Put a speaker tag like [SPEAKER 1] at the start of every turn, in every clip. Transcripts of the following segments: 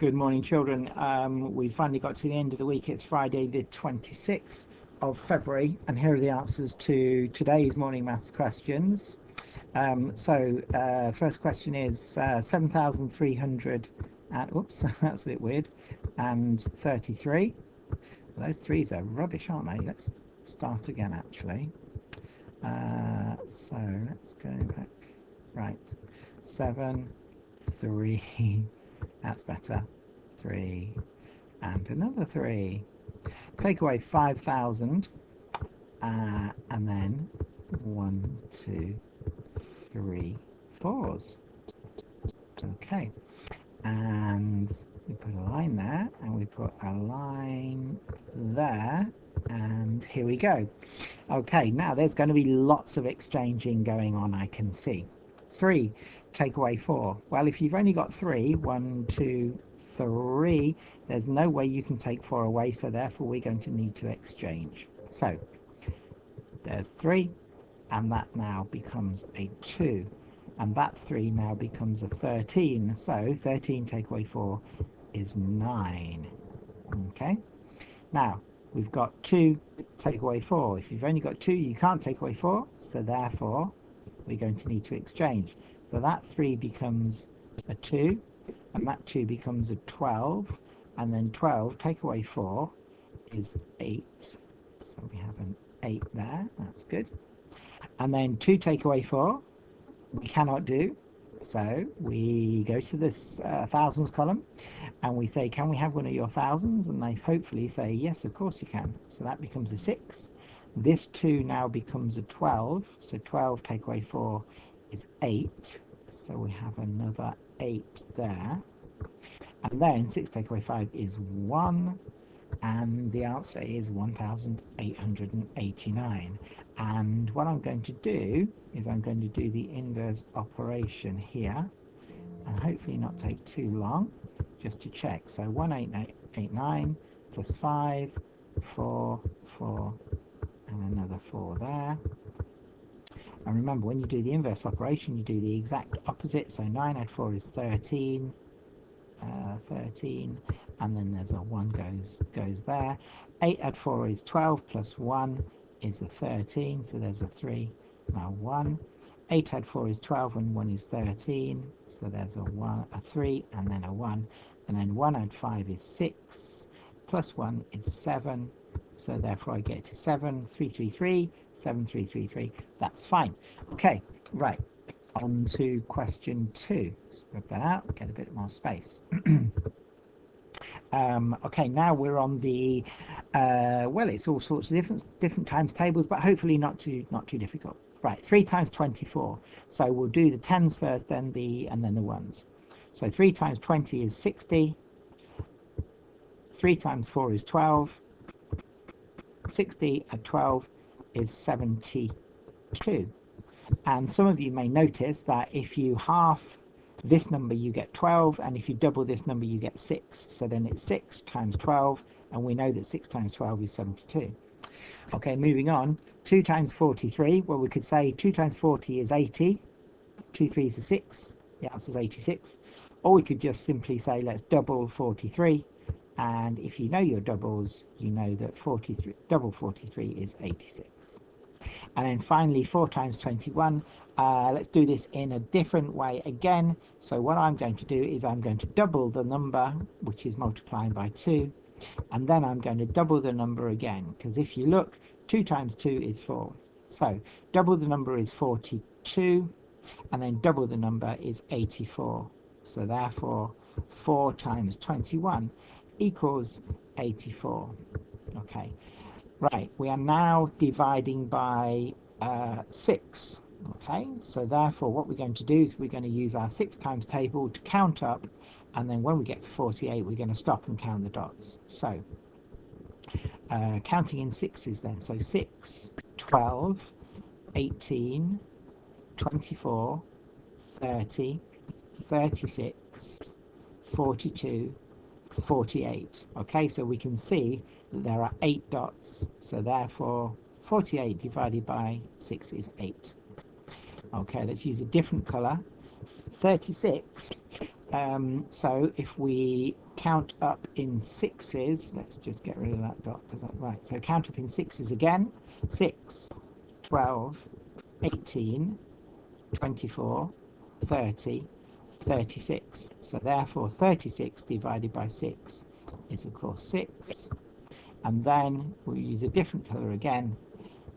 [SPEAKER 1] Good morning, children. We finally got to the end of the week. It's Friday, the 26th of February, and here are the answers to today's morning maths questions. First question is 7,300 and, oops, that's a bit weird, and 33. Those threes are rubbish, aren't they? Let's start again, actually. So let's go back. Right, 7, 3, that's better, 3, and another 3. Take away 5,000, and then 1, 2, 3 4s. Okay, and we put a line there, and we put a line there, and here we go. Okay, now there's going to be lots of exchanging going on, I can see. 3, take away 4. Well, if you've only got 3, 1, 2, 3, there's no way you can take 4 away, so therefore we're going to need to exchange. So there's 3, and that now becomes a 2, and that 3 now becomes a 13. So 13 take away 4 is 9. Okay, now we've got 2 take away 4. If you've only got 2, you can't take away 4, so therefore we're going to need to exchange. So that 3 becomes a 2, and that 2 becomes a 12, and then 12 take away 4 is 8. So we have an 8 there, that's good. And then 2 take away 4 we cannot do, so we go to this thousands column and we say, can we have one of your thousands? And they hopefully say, yes, of course you can. So that becomes a 6. This 2 now becomes a 12, so 12 take away 4 is 8, so we have another 8 there. And then 6 take away 5 is 1, and the answer is 1,889. And what I'm going to do is I'm going to do the inverse operation here, and hopefully not take too long, just to check. So 1,889 plus 5, 4, 4, and another 4 there. And remember, when you do the inverse operation, you do the exact opposite. So 9 add 4 is 13, 13, and then there's a 1 goes there. 8 add 4 is 12, plus 1 is a 13, so there's a 3, now 1. 8 add 4 is 12, and 1 is 13, so there's a 3, and then a 1. And then 1 add 5 is 6, plus 1 is 7, so therefore I get to 7, 3, 3, 3, 7, 3, 3, 3. That's fine. Okay, right, on to question 2. Spread that out, get a bit more space. Okay, now we're on the well, it's all sorts of different times tables, but hopefully not too difficult. Right, 3 times 24. So we'll do the tens first, then the ones. So 3 times 20 is 60. 3 times 4 is 12. 60 and 12 is 72. And some of you may notice that if you half this number you get 12, and if you double this number you get 6. So then it's 6 times 12, and we know that 6 times 12 is 72. Okay, moving on. 2 times 43, well, we could say 2 times 40 is 80. 2 3s are 6, the answer is 86. Or we could just simply say let's double 43, and if you know your doubles, you know that double 43 is 86. And then finally 4 times 21, let's do this in a different way again. So what I'm going to do is I'm going to double the number, which is multiplying by 2, and then I'm going to double the number again, because if you look, 2 times 2 is 4. So double the number is 42, and then double the number is 84. So therefore 4 times 21 equals 84. Okay, right, we are now dividing by 6. Okay, so therefore what we're going to do is we're going to use our 6 times table to count up, and then when we get to 48 we're going to stop and count the dots. So counting in 6s then, so 6, 12, 18, 24, 30, 36, 42, 48. Okay, so we can see that there are 8 dots, so therefore 48 divided by 6 is 8. Okay, let's use a different color. 36 So if we count up in sixes, let's just get rid of that dot, because that's right. So count up in sixes again: 6, 12, 18, 24, 30, 36. So therefore 36 divided by 6 is of course 6. And then we use a different colour again,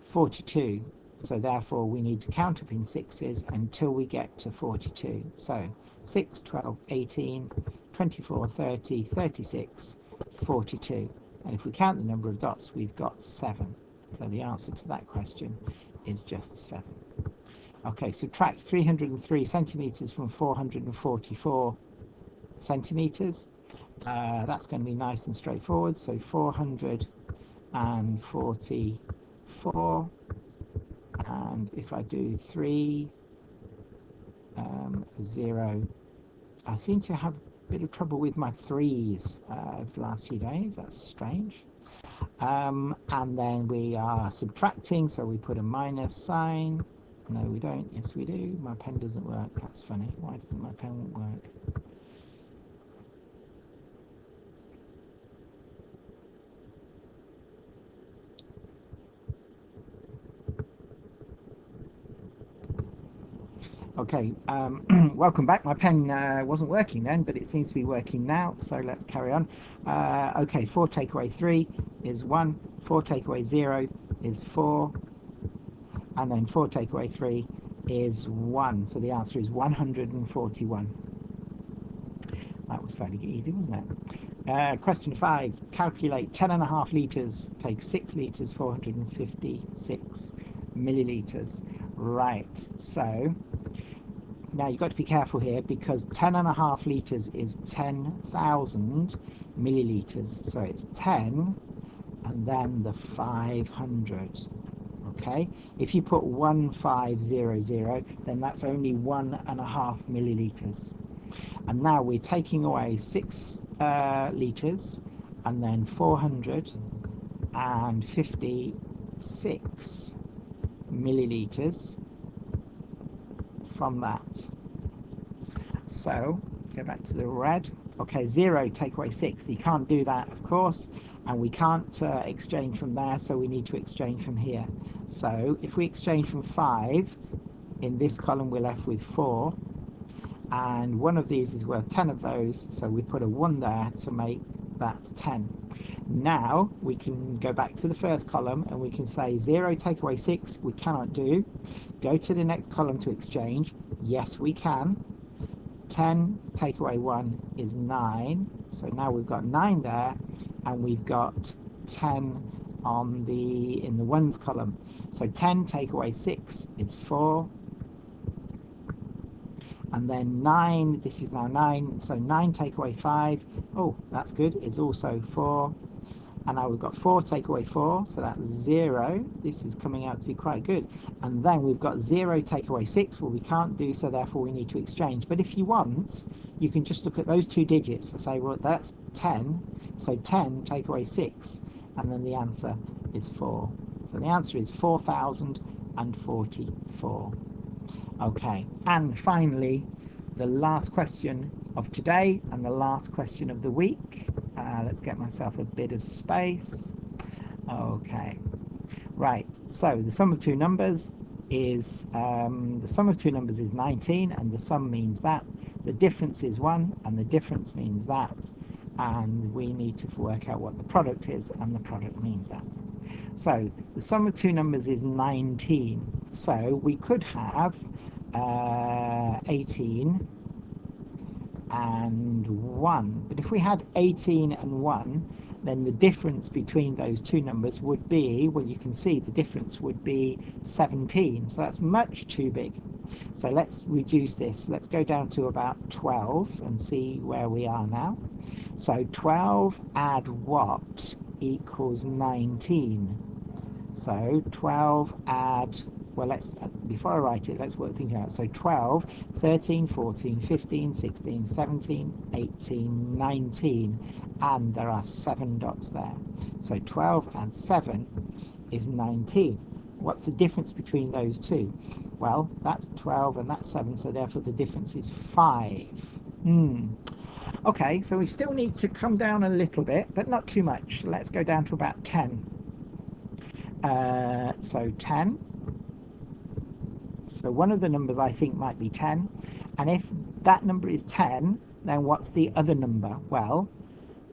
[SPEAKER 1] 42. So therefore we need to count up in sixes until we get to 42. So 6, 12, 18, 24, 30, 36, 42. And if we count the number of dots, we've got 7. So the answer to that question is just 7. Okay, subtract 303 centimetres from 444 centimetres. That's going to be nice and straightforward. So 444, and if I do 3, 0, I seem to have a bit of trouble with my 3's over the last few days. That's strange. And then we are subtracting, so we put a minus sign. No, we don't. Yes, we do. My pen doesn't work. That's funny. Why doesn't my pen work? Okay, welcome back. My pen wasn't working then, but it seems to be working now, so let's carry on. Okay, 4 take away 3 is 1, 4 take away 0 is 4, and then 4 take away 3 is 1, so the answer is 141. That was fairly easy, wasn't it? Question 5, calculate 10.5 litres, take 6 litres, 456 millilitres. Right, so now you've got to be careful here, because 10.5 litres is 10,000 millilitres. So it's 10 and then the 500. Okay, if you put 1500, then that's only 1.5 millilitres. And now we're taking away 6 litres and then 456 millilitres from that. So go back to the red. Okay, 0 take away 6, you can't do that of course, and we can't exchange from there, so we need to exchange from here. So if we exchange from 5, in this column we're left with 4, and one of these is worth 10 of those, so we put a 1 there to make that 10. Now we can go back to the first column and we can say 0 take away 6 we cannot do. Go to the next column to exchange. Yes, we can. 10 take away 1 is 9, so now we've got 9 there, and we've got 10 on in the ones column. So 10 take away 6 is 4, and then 9, this is now 9, so 9 take away 5, oh that's good, is also 4. And now we've got 4 take away 4, so that's 0. This is coming out to be quite good. And then we've got 0 take away 6, well we can't do, so therefore we need to exchange. But if you want, you can just look at those two digits and say, well that's 10, so 10 take away 6, and then the answer is 4. So the answer is 4044. Okay, and finally, the last question of today and the last question of the week. Let's get myself a bit of space. Okay, right, so the sum of two numbers is 19, and the sum means that. The difference is 1, and the difference means that. And we need to work out what the product is, and the product means that. So the sum of two numbers is 19. So we could have 18 and 1, but if we had 18 and 1, then the difference between those two numbers would be, well you can see the difference would be 17, so that's much too big. So let's reduce this. Let's go down to about 12 and see where we are now. So 12 add what equals 19? So 12 add, well let's, before I write it, let's think out. So 12, 13, 14, 15, 16, 17, 18, 19, and there are 7 dots there. So 12 and 7 is 19. What's the difference between those two? Well, that's 12 and that's 7, so therefore the difference is 5. Okay, so we still need to come down a little bit, but not too much. Let's go down to about 10. So 10. So one of the numbers I think might be 10. And if that number is 10, then what's the other number? Well,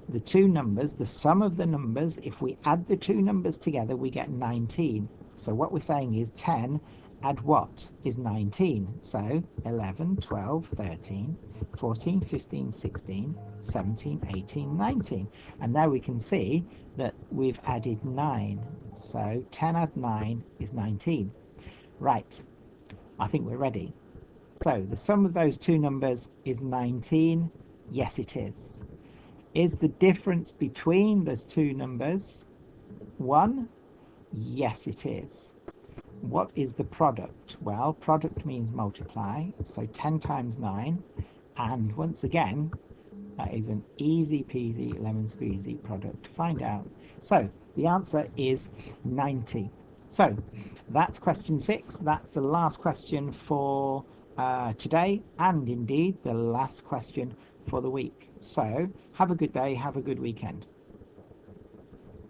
[SPEAKER 1] the two numbers, the sum of the numbers, if we add the two numbers together, we get 19. So what we're saying is 10 add what is 19? So 11, 12, 13, 14, 15, 16, 17, 18, 19. And there we can see that we've added 9. So 10 add 9 is 19. Right, I think we're ready. So the sum of those two numbers is 19. Yes, it is. Is the difference between those two numbers 1? Yes, it is. What is the product? Well, product means multiply, so 10 times 9, and once again, that is an easy peasy lemon squeezy product to find out. So the answer is 90. So that's question 6. That's the last question for today, and indeed the last question for the week. So have a good day, have a good weekend.